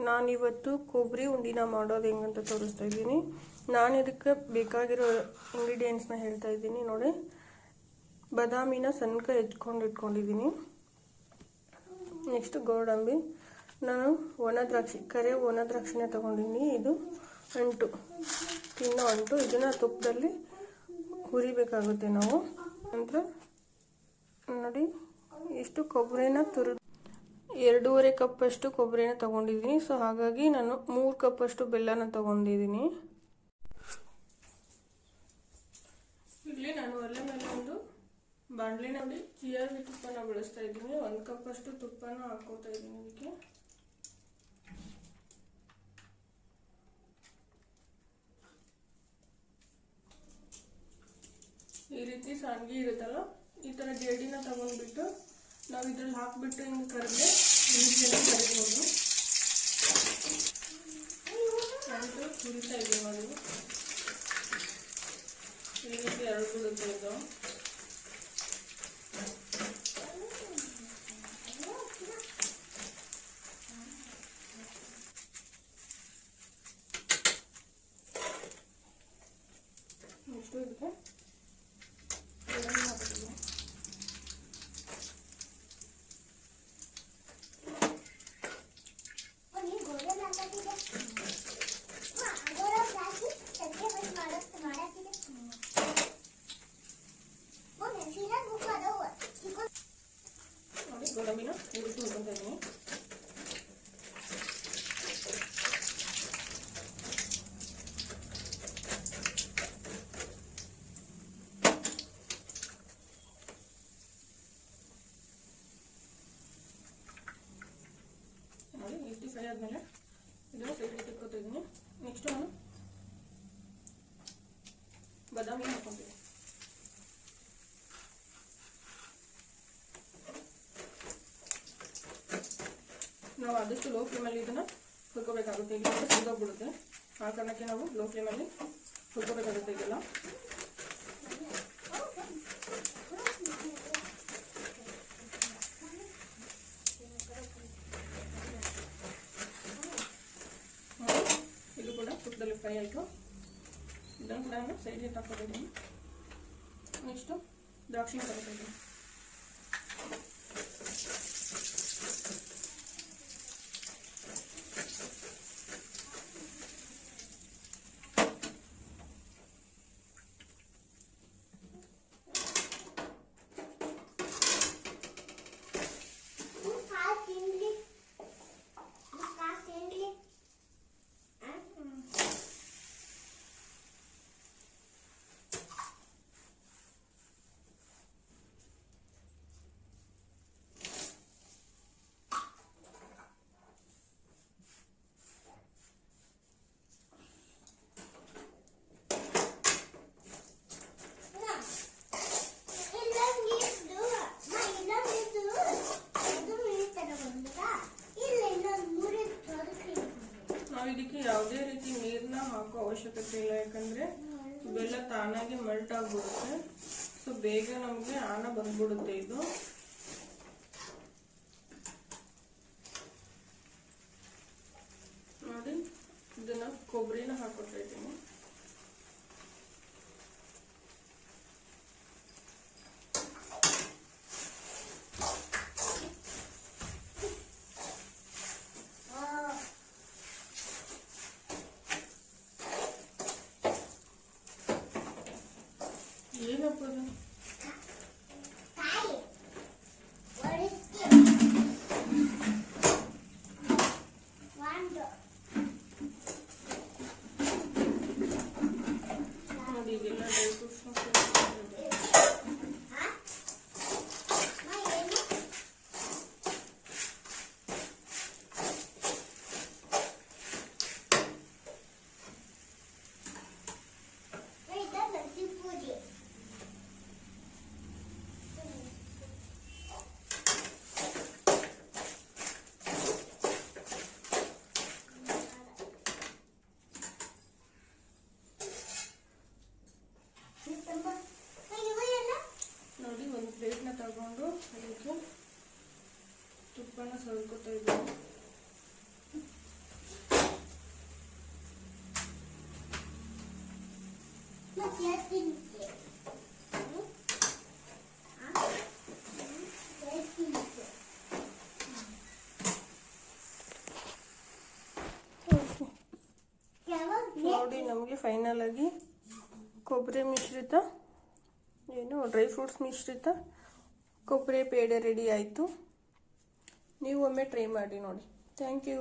ನಾನಿವತ್ತು ಕೊಬ್ಬರಿ ಉಂಡಿನ ಮಾಡೋದು ಹೆಂಗಂತ ತೋರಿಸ್ತಾ ಇದ್ದೀನಿ. ನಾನು ಇದಕ್ಕೆ ಬೇಕಾಗಿರೋ ಇಂಗ್ರೀಡಿಯೆಂಟ್ಸ್ನ ಹೇಳ್ತಾ ಇದ್ದೀನಿ ನೋಡಿ. ಬಾದಾಮಿನ ಸಣ್ಣಕ ಹೆಚ್ಕೊಂಡು ಇಟ್ಕೊಂಡಿದ್ದೀನಿ. ನೆಕ್ಸ್ಟ್ ಗೋಡಂಬಿ, ನಾನು ಒಣ ದ್ರಾಕ್ಷಿ, ಕರೆ ಒಣ ದ್ರಾಕ್ಷಿನ ತೊಗೊಂಡಿದ್ದೀನಿ. ಇದು ಅಂಟು, ತಿನ್ನೋ ಅಂಟು. ಇದನ್ನು ತುಪ್ಪದಲ್ಲಿ ಹುರಿಬೇಕಾಗುತ್ತೆ ನಾವು. ನಂತರ ನೋಡಿ ಇಷ್ಟು ಕೊಬ್ಬರಿನ 2.5 ಕಪ್ಪಷ್ಟು ಕೊಬ್ಬರಿನ ತೊಗೊಂಡಿದ್ದೀನಿ. ಸೊ ಹಾಗಾಗಿ ನಾನು 3 ಕಪ್ಪಷ್ಟು ಬೆಲ್ಲನ ತೊಗೊಂಡಿದ್ದೀನಿ. ಇಲ್ಲಿ ನಾನು ಒಲೆ ಮೇಲೆ ಒಂದು ಬಾಣಲೆ ನೋಡಿ ಜಿಯಾಗಿ ತುಪ್ಪನ ಬಳಸ್ತಾ ಇದ್ದೀನಿ. 1 ಕಪ್ಪಷ್ಟು ತುಪ್ಪನ ಹಾಕೋತಾ ಇದ್ದೀನಿ ಇದಕ್ಕೆ. ಈ ರೀತಿ ಸಾಂಗಿ ಇರುತ್ತಲ್ಲ, ಈ ಥರ ಜೇಡಿನ ತಗೊಂಡ್ಬಿಟ್ಟು ನಾವು ಇದ್ರಲ್ಲಿ ಹಾಕ್ಬಿಟ್ಟು ಹಿಂಗೆ ಕರೆದ್ರೆ ಈಸಿಯಾಗಿ ಕರಿಬೋದು. ಅಂಟು ಹುರಿತಾ ಇದ್ದೀವಿ ಅದು ಈ ರೀತಿ ಎರಡ್ಬಿಡುತ್ತೆ ಇದು. ನೆಕ್ಸ್ಟ್ ಇದಕ್ಕೆ ಗೋಡಂಬಿನ ಹುರಿದು ಹುರ್ಕೊತಾ ಇದ್ದೀನಿ. ನೋಡಿ ಇಷ್ಟು ಫ್ರೈ ಆದಮೇಲೆ ಇದನ್ನು ಸೈಡಿಗೆ ತೆಕ್ಕೋತಾ ಇದ್ದೀನಿ. ನೆಕ್ಸ್ಟ್ ನಾನು ಬಾದಾಮಿ ಹಾಕ್ಕೊತೀನಿ. ನಾವು ಆದಷ್ಟು ಲೋ ಫ್ಲೇಮಲ್ಲಿ ಇದನ್ನು ಹುರ್ಕೋಬೇಕಾಗುತ್ತೆ. ಈಗ ಸಿಗೋಗ್ಬಿಡುತ್ತೆ. ಆ ಕಾರಣಕ್ಕೆ ನಾವು ಲೋ ಫ್ಲೇಮಲ್ಲಿ ಹುರ್ಕೋಬೇಕಾಗುತ್ತೆ ಇದೆಲ್ಲ. ಇದು ಕೂಡ ತುಪ್ಪದಲ್ಲಿ ಫ್ರೈ ಆಯಿತು. ಇದನ್ನು ಕೂಡ ನಾನು ಸೈಡ್ಗೆ ಹಾಕೋತಿದ್ದೀನಿ. ನೆಕ್ಸ್ಟು ದ್ರಾಕ್ಷಿ ಹಾಕೋತಿದ್ದೀನಿ. ಇದಕ್ಕೆ ಯಾವುದೇ ರೀತಿ ನೀರನ್ನ ಹಾಕೋ ಅವಶ್ಯಕತೆ ಇಲ್ಲ, ಯಾಕಂದ್ರೆ ಬೆಲ್ಲ ತಾನಾಗಿ ಮೆಲ್ಟ್ ಆಗ್ಬಿಡುತ್ತೆ. ಸೊ ಬೇಗ ನಮಗೆ ಆನ ಬಂದ್ಬಿಡುತ್ತೆ ಇದು. ನೋಡಿ ಇದನ್ನ ಕೊಬ್ಬರಿನ ಹಾಕೋತಾ ಇದ್ದೀನಿ. ಏನಪ್ಪ ನೋಡಿ ಈಗೆಲ್ಲ ಡ್ರೈ ಫ್ರೂಟ್ಸ್ ನೋಡಿ ಒಂದು ಪ್ಲೇಟ್ನ ತಗೊಂಡು ಅದಕ್ಕೆ ತುಪ್ಪನ ಸವರ್ಕೊತಾ ಇದ್ದೀನಿ. ನೋಡಿ ನಮಗೆ ಫೈನಲ್ ಆಗಿ ಕೊಬ್ಬರಿ ಮಿಶ್ರಿತ ಏನು ಡ್ರೈ ಫ್ರೂಟ್ಸ್ ಮಿಶ್ರಿತ ಕೊಬ್ಬರಿ ಪೇಡೆ ರೆಡಿ ಆಯಿತು. ನೀವು ಒಮ್ಮೆ ಟ್ರೈ ಮಾಡಿ ನೋಡಿ. Thank you.